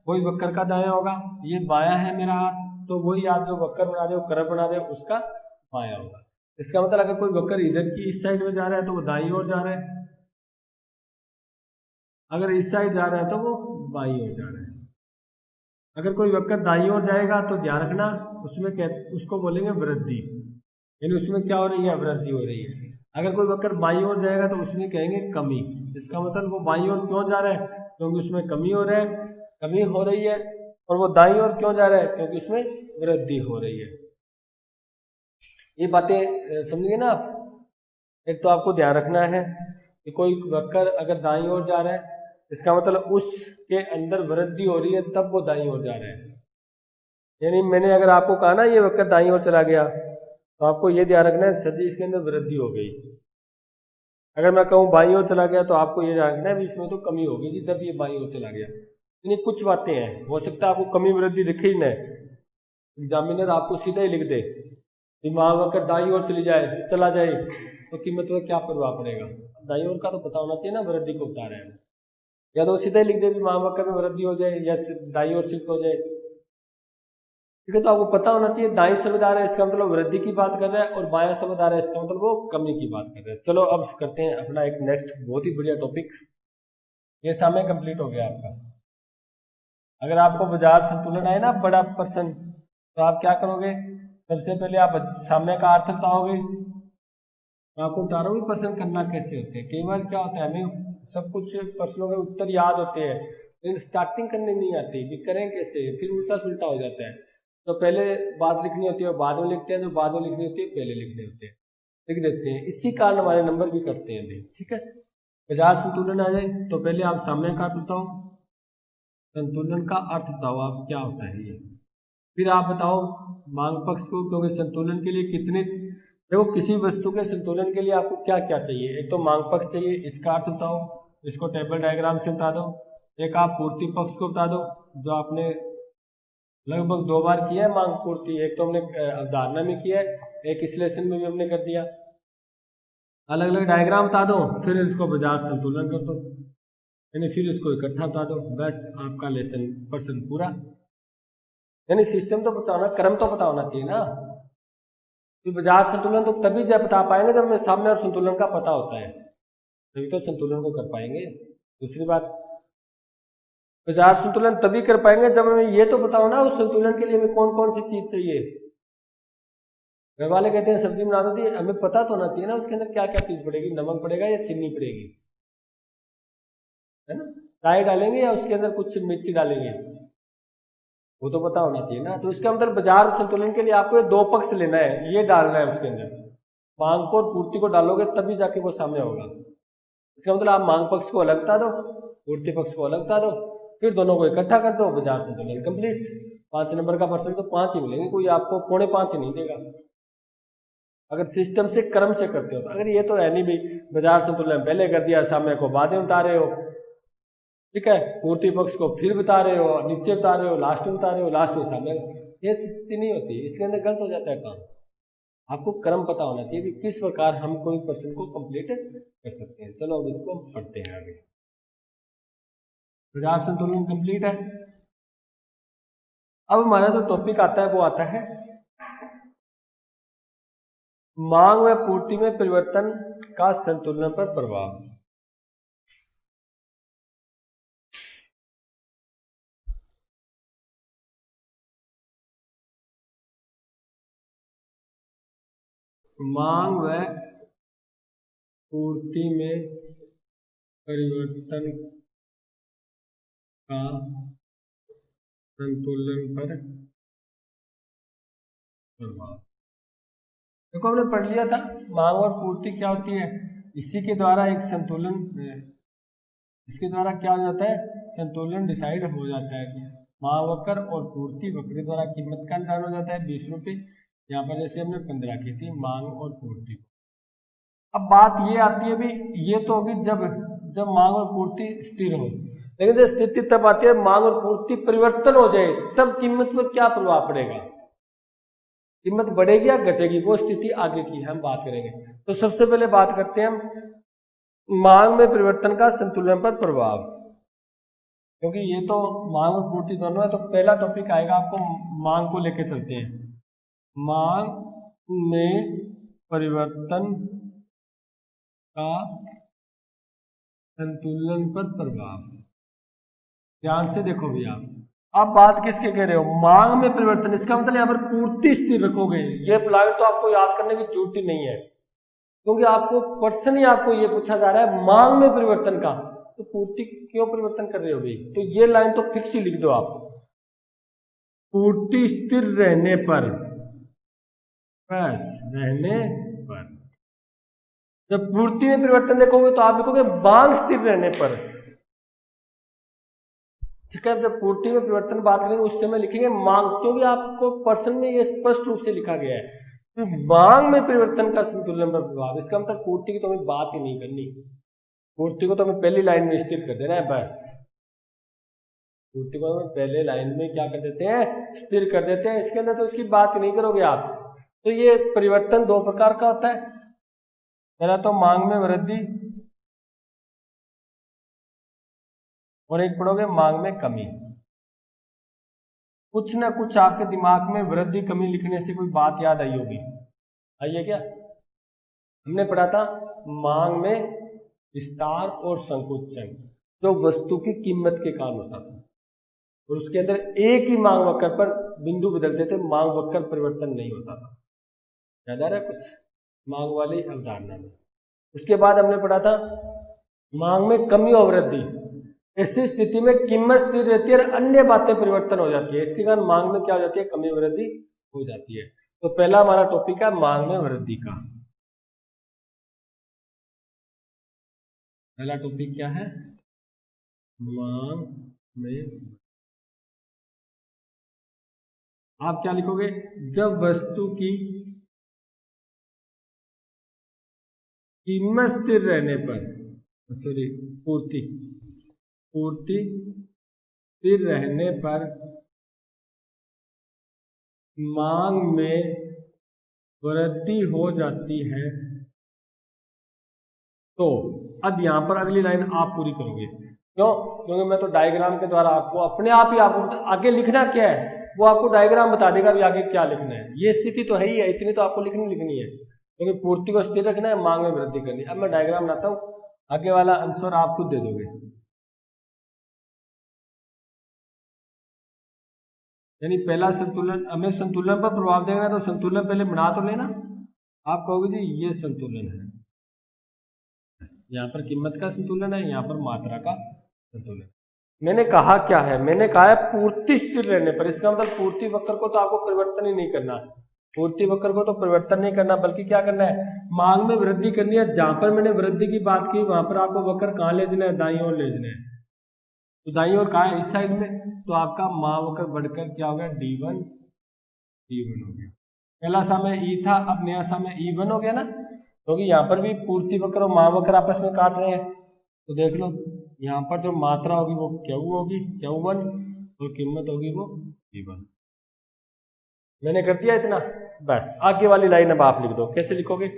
वही वक्र का दाया होगा, ये बाया है मेरा हाथ, तो वही आप जो वक्र बना रहे हो, कर्व बना रहे हो, उसका बाया होगा। इसका मतलब अगर कोई वक्र इधर की इस साइड में जा रहा है तो वो दाई ओर जा रहा है, अगर इस साइड जा रहा है तो वो बाई ओर जा रहा है। अगर कोई वक्र दाई ओर जाएगा तो ध्यान रखना उसको बोलेंगे वृद्धि, यानी उसमें क्या हो रही है, वृद्धि हो रही है। अगर कोई वक्र बाई ओर जाएगा तो उसमें कहेंगे कमी। इसका मतलब वो बाई ओर क्यों जा रहा है, क्योंकि उसमें कमी हो रहा है, कमी हो रही है। और वो दाई ओर क्यों जा रहा है, क्योंकि उसमें वृद्धि हो रही है। ये बातें समझिए ना आप। एक तो आपको ध्यान रखना है कि कोई वक्र अगर दाई ओर जा रहा है, इसका मतलब उसके अंदर वृद्धि हो रही है, तब वो दाई ओर जा रहा है। यानी मैंने अगर आपको कहा ना ये वक्र दाई ओर चला गया, तो आपको ये ध्यान रखना है सर जी इसके अंदर वृद्धि हो गई। अगर मैं कहूँ बाई ओर चला गया तो आपको ये ध्यान रखना है इसमें तो कमी हो गई थी, तब ये बाई ओर चला गया। यानी कुछ बातें हैं, हो सकता है आपको कमी वृद्धि दिखे ही नहीं, एग्जामिनर आपको सीधा ही लिख दे मांग वक्र दाई ओर चला जाए तो कीमत पर क्या प्रभाव पड़ेगा। दाई ओर का तो पता होना चाहिए ना, वृद्धि को बता रहे हैं, या तो सीधा ही लिख दे भी मांग वक्र में वृद्धि हो जाए या दाई ओर शिफ्ट हो जाए। ठीक है, तो आपको पता होना चाहिए दाई शब्द आ रहा है इसका मतलब वृद्धि की बात कर रहा है, और बायां शब्द आ रहा है इसका मतलब वो कमी की बात कर रहा है। चलो अब करते हैं अपना एक नेक्स्ट बहुत ही बढ़िया टॉपिक। ये सामने कंप्लीट हो गया आपका। अगर आपको बाजार संतुलन आए ना बड़ा पर्सन, तो आप क्या करोगे, सबसे पहले आप सामने का अर्थ बताओगे। मैं आपको बता रहा हूँ प्रश्न करना कैसे होते हैं। कई बार क्या होता है हमें सब कुछ प्रश्नों के उत्तर याद होते हैं, लेकिन स्टार्टिंग करने नहीं आती कि करें कैसे, फिर उल्टा सुल्टा हो जाता है। तो पहले बात लिखनी होती है बाद में लिखते हैं, जो बाद में लिखनी होती है पहले लिखने होते हैं, लिख देते हैं। इसी कारण हमारे नंबर भी करते हैं अभी। ठीक है, बाजार संतुलन आ जाए तो पहले आप सामने का अर्थ बताओ, संतुलन का अर्थ बताओ आप क्या होता है ये। फिर आप बताओ मांग पक्ष को, क्योंकि संतुलन के लिए कितने, देखो किसी वस्तु के संतुलन के लिए आपको क्या क्या चाहिए। एक तो मांग पक्ष चाहिए, इसका अर्थ बताओ, इसको टेबल डायग्राम से बता दो। एक आप पूर्ति पक्ष को बता दो, जो आपने लगभग 2 बार किया है मांग पूर्ति, एक तो हमने अवधारणा में किया है, एक इस लेसन में भी हमने कर दिया। अलग अलग डायग्राम बता दो, फिर इसको बाजार संतुलन कर दो, यानी फिर इसको इकट्ठा बता दो, बस आपका लेसन पर्सन पूरा। यानी सिस्टम तो पता होना, क्रम तो पता होना चाहिए ना। तो बाजार संतुलन तो तभी जब बता पाएंगे जब हमें सामने और संतुलन का पता होता है, तभी तो संतुलन को कर पाएंगे। दूसरी बात, बाजार संतुलन तभी कर पाएंगे जब हमें ये तो पता हो ना उस संतुलन के लिए हमें कौन कौन सी चीज चाहिए। घर वाले कहते हैं सब्जी बना दो, हमें पता तो होना चाहिए ना उसके अंदर क्या क्या चीज पड़ेगी, नमक पड़ेगा या चीनी पड़ेगी, है ना, राई डालेंगे या उसके अंदर कुछ मिर्ची डालेंगे, वो तो पता होना चाहिए ना। तो इसका मतलब बाजार संतुलन के लिए आपको 2 पक्ष लेना है, ये डालना है उसके अंदर, मांग को और पूर्ति को डालोगे तभी जाके वो सामने होगा। इसका मतलब आप मांग पक्ष को अलग बता दो, पूर्ति पक्ष को अलग बता दो, फिर दोनों को इकट्ठा कर दो, बाजार संतुलन कंप्लीट। 5 नंबर का पर्सन तो 5 ही मिलेंगे, कोई आपको 4.5 ही नहीं देगा अगर सिस्टम से क्रम से करते हो तो। अगर ये तो है नहीं भाई बाजार संतुलन पहले कर दिया सामने को बाद में उतारे हो, ठीक है, पूर्ति पक्ष को फिर बता रहे हो, नीचे बता रहे हो, लास्ट में बता रहे हो, लास्ट में सामने, ये स्थिति नहीं होती, इसके अंदर गलत हो जाता है काम। आपको क्रम पता होना चाहिए कि किस प्रकार हम कोई प्रश्न को कंप्लीट कर सकते हैं। चलो अब इसको पढ़ते हैं आगे। बाजार संतुलन कंप्लीट है। अब हमारा जो टॉपिक आता है वो आता है मांग व पूर्ति में परिवर्तन का संतुलन पर प्रभाव। मांग व पूर्ति में परिवर्तन का संतुलन पर प्रभाव। देखो हमने पढ़ लिया था मांग और पूर्ति क्या होती है, इसी के द्वारा एक संतुलन, इसके द्वारा क्या हो जाता है, संतुलन डिसाइड हो जाता है। मांग वक्र और पूर्ति वक्र द्वारा कीमत का निर्धारण हो जाता है 20 रुपये। यहाँ पर जैसे हमने 15 की थी मांग और पूर्ति। अब बात ये आती है भी, ये तो होगी जब मांग और पूर्ति स्थिर हो, लेकिन जब स्थिति तब आती है मांग और पूर्ति परिवर्तन हो जाए, तब कीमत पर क्या प्रभाव पड़ेगा, कीमत बढ़ेगी या घटेगी, वो स्थिति आगे की हम बात करेंगे। तो सबसे पहले बात करते हैं हम मांग में परिवर्तन का संतुलन पर प्रभाव, क्योंकि ये तो मांग और पूर्ति दोनों है। तो पहला टॉपिक आएगा, आपको मांग को लेके चलते हैं। मांग में परिवर्तन का संतुलन पर प्रभाव। ध्यान से देखो भैया, आप बात किसके कह रहे हो, मांग में परिवर्तन, इसका मतलब यहाँ पर पूर्ति स्थिर रखोगे। ये प्लाइट तो आपको याद करने की जरूरत ही नहीं है, क्योंकि आपको पर्सन ही आपको ये पूछा जा रहा है मांग में परिवर्तन का, तो पूर्ति क्यों परिवर्तन कर रहे हो भाई। तो ये लाइन तो फिक्स ही लिख दो आप, पूर्ति स्थिर रहने पर, बस रहने पर। जब पूर्ति में परिवर्तन देखोगे तो आप लिखोगे मांग स्थिर रहने पर, ठीक है। जब पूर्ति में परिवर्तन बात करेंगे उस समय लिखेंगे मांग, क्योंकि आपको पर्सन में ये स्पष्ट रूप से लिखा गया है तो मांग में परिवर्तन का संतुलन पर प्रभाव। इसका मतलब पूर्ति की तो हमें बात ही नहीं करनी, पूर्ति को तो हमें पहली लाइन में स्थिर कर देना है, बस पूर्ति को हमें पहले लाइन में क्या कर देते हैं, स्थिर कर देते हैं। इसके अंदर तो इसकी बात नहीं करोगे आप। तो ये परिवर्तन दो प्रकार का होता है, पहला तो मांग में वृद्धि और एक पढ़ोगे मांग में कमी। कुछ ना कुछ आपके दिमाग में वृद्धि कमी लिखने से कोई बात याद आई होगी, आई है क्या। हमने पढ़ा था मांग में विस्तार और संकुचन, जो वस्तु की कीमत के कारण होता था, और उसके अंदर एक ही मांग वक्र पर बिंदु बदलते थे, मांग वक्र परिवर्तन नहीं होता था। याद आ रहा है कुछ मांग वाली अवधारणा में। उसके बाद हमने पढ़ा था मांग में कमी और वृद्धि, ऐसी स्थिति में कीमत स्थिर रहती है और अन्य बातें परिवर्तन हो जाती है, इसके कारण मांग में क्या हो जाती है, कमी वृद्धि हो जाती है। तो पहला हमारा टॉपिक है मांग में वृद्धि का। पहला टॉपिक क्या है, मांग में। आप क्या लिखोगे, जब वस्तु की कीमत स्थिर रहने पर, सॉरी पूर्ति स्थिर रहने पर मांग में वृद्धि हो जाती है, तो अब यहां पर अगली लाइन आप पूरी करोगे। क्यों, क्योंकि मैं तो डायग्राम के द्वारा आपको अपने आप ही आपको आगे लिखना क्या है वो आपको डायग्राम बता देगा भी आगे क्या लिखना है। ये स्थिति तो है ही है, इतनी तो आपको लिखनी है, क्योंकि पूर्ति को स्थिर रखना है, मांग में वृद्धि करनी है। अब मैं डायग्राम बनाता हूं, आगे वाला आंसर आप खुद दे दोगे। यानी पहला संतुलन, हमें संतुलन पर प्रभाव देगा तो संतुलन पहले बना तो लेना। आप कहोगे जी ये संतुलन है, यहाँ पर कीमत का संतुलन है, यहाँ पर मात्रा का संतुलन। मैंने कहा क्या है, मैंने कहा है पूर्ति स्थिर रहने पर, इसका मतलब पूर्ति वक्र को तो आपको परिवर्तन ही नहीं करना, पूर्ति वक्र को तो परिवर्तन नहीं करना, बल्कि क्या करना है, मांग में वृद्धि करनी है। जहां पर मैंने वृद्धि की बात की वहां पर आपको वक्र कहाँ ले जाना है, दाईं ओर ले जाना है। तो दाईं ओर कहाँ है, इस साइड में, तो आपका मां वक्र बढ़कर क्या हो गया, D1 हो गया। पहला समय ई था, अब नया समय E1 हो गया ना, क्योंकि यहाँ पर भी पूर्ति वक्र और मां वक्र आपस में काट रहे हैं। तो देख लो यहाँ पर जो मात्रा होगी वो क्यू होगी, Q1, और कीमत होगी वो P1। मैंने कर दिया इतना, बस आगे वाली लाइन अब आप लिख दो। कैसे लिखोगे?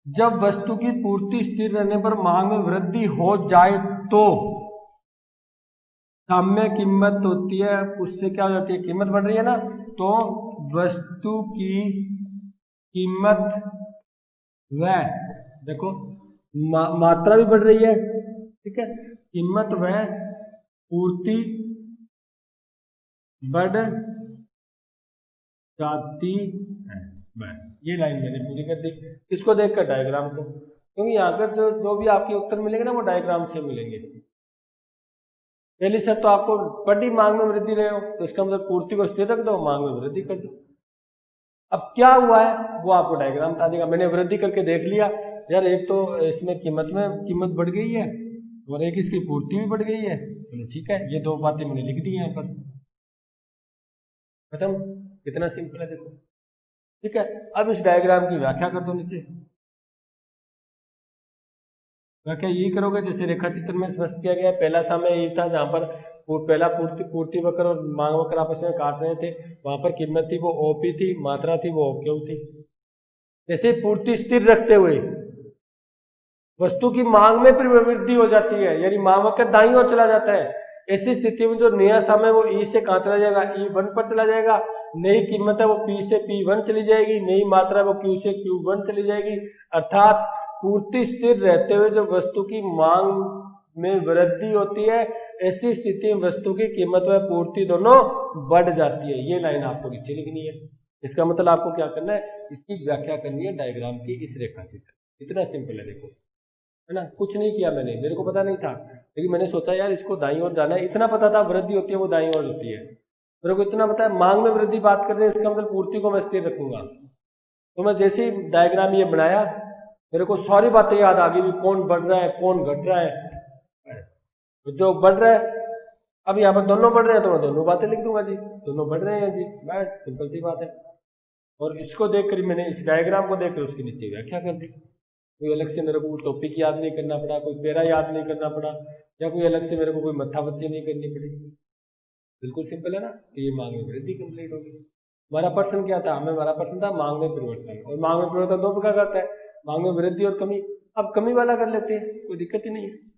जब वस्तु की पूर्ति स्थिर रहने पर मांग में वृद्धि हो जाए तो साम्य कीमत होती है, उससे क्या हो जाती है, कीमत बढ़ रही है ना, तो वस्तु की कीमत व देखो मात्रा भी बढ़ रही है, ठीक है, कीमत व पूर्ति बढ़ जाती है। बस ये लाइन मैंने पूरी कर दी। इसको देखकर डायग्राम को, क्योंकि यहाँ पर जो जो भी आपके उत्तर मिलेंगे ना वो डायग्राम से मिलेंगे। पहली शर्त तो आपको बड़ी मांग में वृद्धि रहे हो, तो इसका मतलब पूर्ति को स्थिर रख दो, मांग में वृद्धि कर दो। अब क्या हुआ है वो आपको डायग्राम बता देगा। मैंने वृद्धि करके देख लिया यार, एक तो इसमें कीमत बढ़ गई है और एक इसकी पूर्ति भी बढ़ गई है, चलो ठीक है, ये दो बातें मैंने लिख दी यहाँ पर, खत्म। कितना सिंपल है देखो, ठीक है। अब इस डायग्राम की व्याख्या कर दो नीचे। व्याख्या यही करोगे जैसे रेखा चित्र में स्पष्ट किया गया है। पहला समय यही था जहां पर पहला पूर्ति वक्र और मांग वक्र आपस में काट रहे थे, वहां पर कीमत थी वो ओपी थी, मात्रा थी वो क्यू थी। जैसे पूर्ति स्थिर रखते हुए वस्तु की मांग में वृद्धि हो जाती है, यानी मांग वक्र दाईं ओर चला जाता है, ऐसी स्थिति में जो नया समय वो ई से कहां चला जाएगा, E1 पर चला जाएगा। नई कीमत है वो P से P1 चली जाएगी, नई मात्रा है वो Q से Q1 चली जाएगी। अर्थात पूर्ति स्थिर रहते हुए जो वस्तु की मांग में वृद्धि होती है, ऐसी स्थिति में वस्तु की कीमत व पूर्ति दोनों बढ़ जाती है। ये लाइन आपको नीचे लिखनी है। इसका मतलब आपको क्या करना है, इसकी व्याख्या करनी है डायग्राम की इस रेखा चित्र। इतना सिंपल है देखो, है ना। कुछ नहीं किया मैंने, मेरे को पता नहीं था, लेकिन मैंने सोचा यार इसको दाईं ओर जाना है। इतना पता था वृद्धि होती है वो दाईं ओर होती है, मेरे को इतना पता है मांग में वृद्धि बात कर रहे हैं, इसका मतलब पूर्ति को मैं स्थिर रखूंगा। तो मैं जैसे ही डायग्राम ये बनाया मेरे को सारी बातें याद आ गई भी कौन बढ़ रहा है कौन घट रहा है। तो जो बढ़ रहा है, अब यहाँ पर दोनों बढ़ रहे हैं तो मैं दोनों बातें लिख दूंगा जी, दोनों बढ़ रहे हैं जी, बस सिंपल सी बात है। और इसको देखकर मैंने इस डायग्राम को देखकर उसके नीचे व्याख्या कर दी। कोई अलग से मेरे को टॉपिक याद नहीं करना पड़ा, कोई पैरा याद नहीं करना पड़ा, या कोई अलग से मेरे को कोई मत्थावच्ची नहीं करनी पड़ी। बिल्कुल सिंपल है ना। तो ये मांग में वृद्धि कंप्लीट होगी। हमारा प्रश्न क्या था, हमारा प्रश्न था मांग में परिवर्तन, और मांग में परिवर्तन दो प्रकार का होता है, मांग में वृद्धि और कमी। अब कमी वाला कर लेते हैं, कोई दिक्कत ही नहीं है।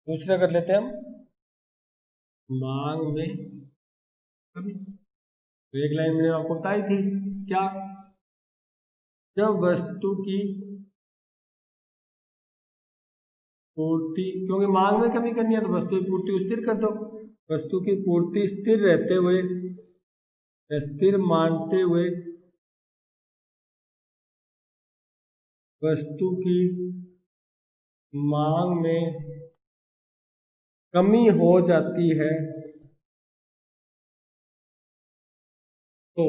दूसरा कर लेते हैं हम मांग में कमी। तो एक लाइन मैंने आपको बताई थी क्या, जब वस्तु की पूर्ति, क्योंकि मांग में कमी करनी है तो वस्तु की पूर्ति स्थिर कर दो। वस्तु की पूर्ति स्थिर रहते हुए, स्थिर मानते हुए वस्तु की मांग में कमी हो जाती है तो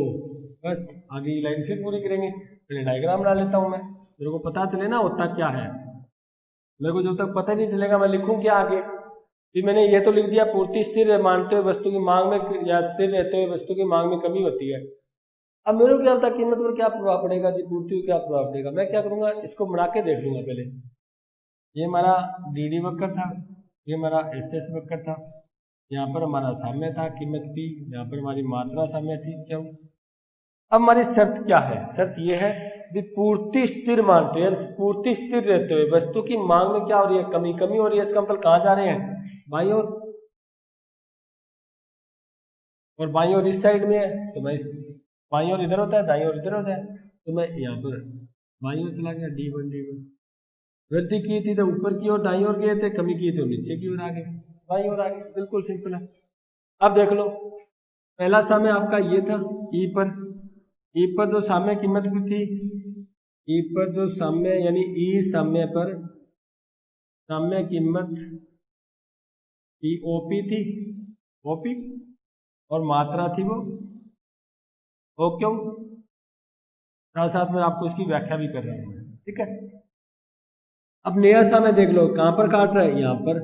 बस आगे की लाइन फिर पूरी करेंगे। पहले डायग्राम बना लेता हूं मैं, मेरे को पता चले ना होता क्या है। मेरे को जब तक पता नहीं चलेगा मैं लिखूं क्या आगे। फिर मैंने ये तो लिख दिया पूर्ति स्थिर मानते हुए वस्तु की मांग में, या स्थिर रहते हुए वस्तु की मांग में कमी होती है। अब मेरे को क्या पता कीमत पर क्या प्रभाव पड़ेगा जी, पूर्ति पर क्या प्रभाव पड़ेगा। मैं क्या करूंगा, इसको बना के देख लूंगा पहले। ये हमारा डी वक्र था, ये हमारा एस वक्र था, यहाँ पर हमारा साम्य था कीमत P, यहाँ पर हमारी मात्रा साम्य थी क्यों। अब हमारी शर्त क्या है, शर्त ये है कि पूर्ति स्थिर मानते हैं, पूर्ति स्थिर रहते हुए वस्तु की मांग में क्या हो रही है, कमी हो रही है। इसका मतलब कहाँ जा रहे हैं, बाईं ओर, और बाईं ओर इस साइड में है तो मैं इस, बाईं ओर इधर होता है दाईं ओर इधर होता है, तो मैं यहाँ पर बाईं ओर चला गया, D1 वृद्धि की थी तो ऊपर की ओर दाईं ओर गए थे, कमी की थी तो नीचे की ओर आ गए, बाईं ओर आ गए। बिल्कुल सिंपल है। अब देख लो पहला समय आपका ये था, ई पर जो साम्य कीमत भी थी, ई पर जो साम्य यानी ई साम्य पर साम्य कीमत ई ओपी थी, ओपी, और मात्रा थी वो ओ क्यों। साथ साथ में आपको इसकी व्याख्या भी कर रहा हूं मैं, ठीक है। अब नया समय देख लो कहां पर काट रहा है, यहां पर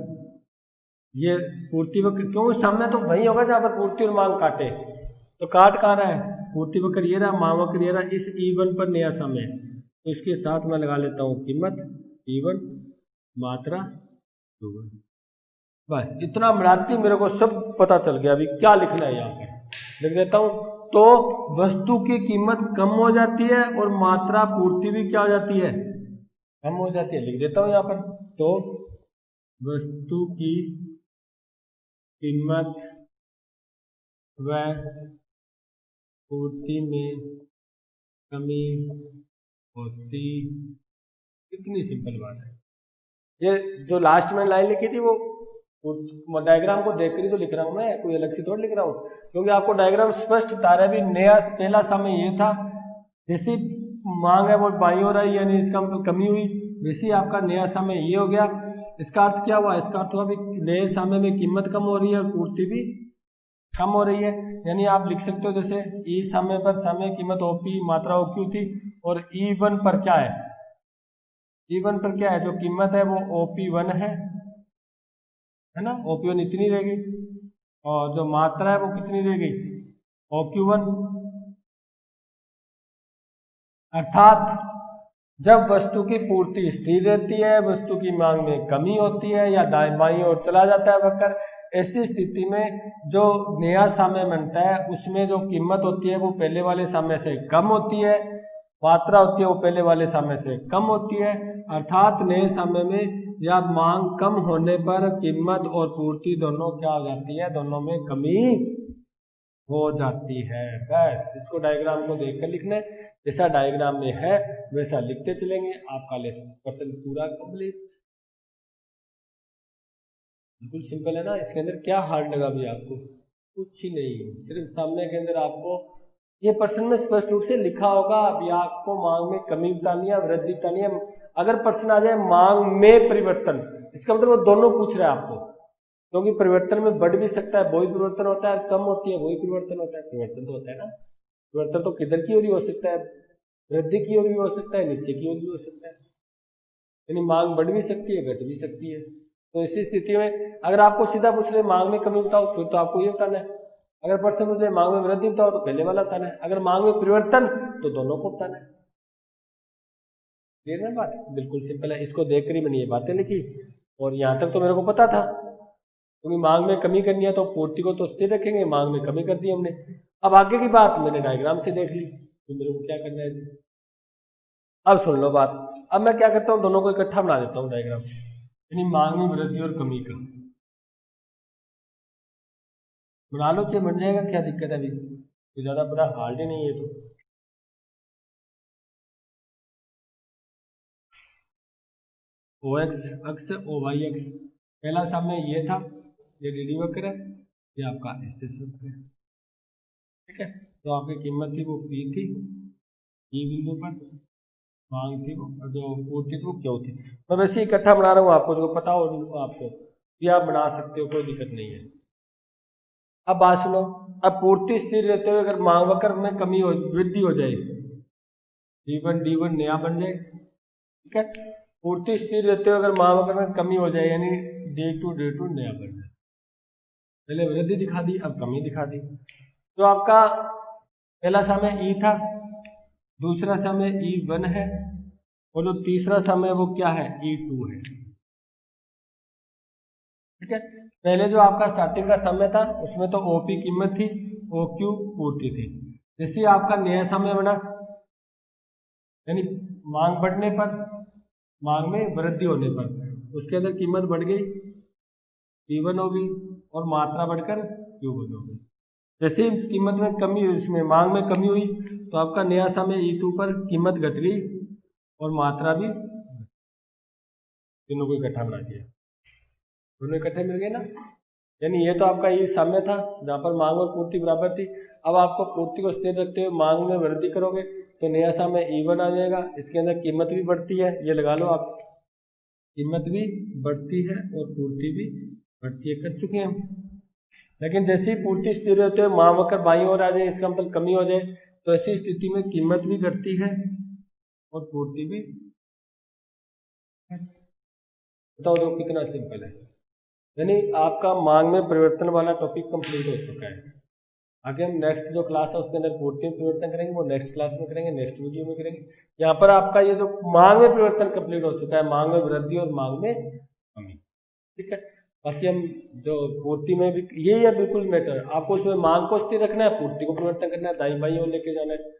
ये पूर्ति वक्र, क्यों समय तो वही होगा जहाँ पर पूर्ति और मांग काटे, तो काट कहाँ रहा है, पूर्ति वक्र ये रहा, मांग वक्र ये रहा, इस E1 पर नया समय, तो इसके साथ मैं लगा लेता हूँ कीमत E1 मात्रा Q1। बस इतना मिलाती मेरे को सब पता चल गया। अभी क्या लिखना है यहाँ पर लिख देता हूँ। तो वस्तु की कीमत कम हो जाती है और मात्रा पूर्ति भी क्या हो जाती है, कम हो जाती है। लिख देता हूँ यहाँ पर। तो वस्तु की कीमत व पूर्ति में कमी होती, कितनी सिंपल बात है। ये जो लास्ट में लाइन लिखी थी वो डायग्राम को देखकर ही तो लिख रहा हूँ मैं, कोई अलग से थोड़ा लिख रहा हूँ, क्योंकि आपको डायग्राम स्पष्ट बता रहा है। अभी नया पहला समय ये था, जैसी मांग है वो बाई हो रही है, यानी इसका मतलब कमी हुई, वैसे ही आपका नया समय ये हो गया। इसका अर्थ क्या हुआ, इसका अर्थ हुआ अभी नए समय में कीमत कम हो रही है और पूर्ति भी कम हो रही है। यानी आप लिख सकते हो जैसे ई समय पर समय कीमत ओपी मात्रा ओक्यू थी, और E1 पर क्या है, E1 पर क्या है, जो कीमत है वो OP1 है ना, OP1 इतनी रहेगी, और जो मात्रा है वो कितनी रहेगी, OQ1। अर्थात जब वस्तु की पूर्ति स्थिर रहती है, वस्तु की मांग में कमी होती है या दाएं बाईं ओर चला जाता है वक्र, ऐसी स्थिति में जो नया समय बनता है उसमें जो कीमत होती है वो पहले वाले समय से कम होती है, मात्रा होती है वो पहले वाले समय से कम होती है। अर्थात नए समय में या मांग कम होने पर कीमत और पूर्ति दोनों क्या हो जाती है, दोनों में कमी हो जाती है। बस इसको डायग्राम को देखकर लिखना है, जैसा डायग्राम में है वैसा लिखते चलेंगे, आपका लेसन पूरा कंप्लीट। बिल्कुल सिंपल है ना, इसके अंदर क्या हार्ड लगा भी आपको, कुछ ही नहीं, सिर्फ सामने के अंदर आपको ये प्रश्न में स्पष्ट रूप से लिखा होगा। अभी आपको मांग में कमी बतानी है, वृद्धि बतानी है। अगर प्रश्न आ जाए मांग में परिवर्तन, इसका मतलब वो दोनों पूछ रहे हैं आपको, क्योंकि परिवर्तन में बढ़ भी सकता है, वही परिवर्तन होता है, कम होती है वही परिवर्तन होता है, परिवर्तन तो होता है ना। परिवर्तन तो किधर की ओर ही हो सकता है, वृद्धि की ओर भी हो सकता है, नीचे की ओर भी हो सकता है, यानी मांग बढ़ भी सकती है, घट भी सकती है। तो इसी स्थिति में अगर आपको सीधा पूछ रहे मांग में कमी बताओ, फिर तो आपको ये बताना है। अगर प्रश्न पूछ रहे मांग में वृद्धि बताओ, तो पहले वाला बताना है। अगर मांग में परिवर्तन, तो दोनों को बताना है। क्लियर है बात, बिल्कुल सिंपल है। इसको देखकर ही मैंने ये बातें लिखी, और यहाँ तक तो मेरे को पता था, क्योंकि मांग में कमी करनी है तो पूर्ति को तो स्थिर रखेंगे, मांग में कमी कर दी हमने। अब आगे की बात मैंने डायग्राम से देख ली, तो मेरे को क्या करना है। अब सुन लो बात, अब मैं क्या करता हूँ, दोनों को इकट्ठा बना देता हूँ डायग्राम, यानी मांग में वृद्धि और कमी का बना लो, चाहे बन जाएगा, क्या दिक्कत है अभी, तो ज्यादा बड़ा हार्ड ही नहीं है। तो ओ एक्स अक्ष ओ वाई अक्ष, पहला सामने ये था, ये डी वक्र है, ये आपका एस एस वक्र है, ठीक है। तो आपकी कीमत थी वो पी थी, ई बिंदु पर मांग थी वो, जो पूर्ति थी वो क्यों थी। मैं वैसे इकट्ठा बना रहा हूँ, आपको जो पता हो आपको भी आप बना सकते हो, कोई दिक्कत नहीं है। अब बात सुनो, अब पूर्ति स्थिर रहते हुए अगर मांग वक्र में कमी हो, वृद्धि हो जाए, डी वन नया बन जाए, ठीक है। पूर्ति स्थिर रहते हुए अगर मांग वक्र में कमी हो जाए, यानी डी टू नया बन जाए। पहले वृद्धि दिखा दी, अब कमी दिखा दी। तो आपका पहला समय ई था, दूसरा समय E1 है, और जो तीसरा समय वो क्या है, E2 है, ठीक है। पहले जो आपका स्टार्टिंग का समय था उसमें तो OP कीमत थी, OQ पूर्ति थी। जैसे आपका नया समय बना, यानी मांग बढ़ने पर, मांग में वृद्धि होने पर उसके अंदर कीमत बढ़ गई, P1 होगी, और मात्रा बढ़कर Q1 होगी। जैसे ही कीमत में कमी हुई, उसमें मांग में कमी हुई, तो आपका नया समय E2 पर कीमत घट गई और मात्रा भी, तीनों को इकट्ठा बना दिया, दोनों इकट्ठे मिल गए ना। यानी ये तो आपका ये समय था जहाँ पर मांग और पूर्ति बराबर थी। अब आपको पूर्ति को स्थिर रखते हुए मांग में वृद्धि करोगे तो नया समय E1 आ जाएगा, इसके अंदर कीमत भी बढ़ती है, ये लगा लो आप, कीमत भी बढ़ती है और पूर्ति भी बढ़ती है, कर चुके हैं। लेकिन जैसे ही पूर्ति स्थिर होते हुए मांग वक्र बाईं ओर आ जाए, इसका मतलब कमी हो जाए, तो ऐसी स्थिति में कीमत भी घटती है और पूर्ति भी। बताओ, जो कितना सिंपल है। यानी आपका मांग में परिवर्तन वाला टॉपिक कंप्लीट हो चुका है। आगे हम नेक्स्ट जो क्लास है उसके अंदर पूर्ति में परिवर्तन करेंगे, वो नेक्स्ट क्लास में करेंगे, नेक्स्ट वीडियो में करेंगे। यहाँ पर आपका ये जो मांग में परिवर्तन कंप्लीट हो चुका है, मांग में वृद्धि और मांग में कमी, ठीक है। बाकी हम जो पूर्ति में भी यही है बिल्कुल मैटर, आपको उसमें मांग को स्थिर रखना है, पूर्ति को परिवर्तन करना है, दाई बाई और लेके जाना है।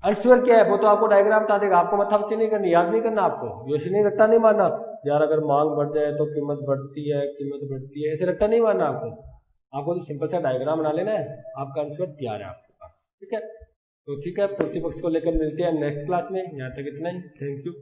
अनश्योर क्या है वो तो आपको डायग्राम बता देगा, आपको मथामची नहीं करनी, याद नहीं करना, आपको योशी नहीं रट्टा नहीं मारना यार अगर मांग बढ़ जाए तो कीमत बढ़ती है, कीमत बढ़ती है, ऐसे रट्टा नहीं मारना आपको। आपको तो सिंपल सा डायग्राम बना लेना है, आपका आंसर तैयार है आपके पास, ठीक है। तो ठीक है, पूर्ति पक्ष को लेकर मिलते हैं नेक्स्ट क्लास में। यहाँ तक इतना ही, थैंक यू।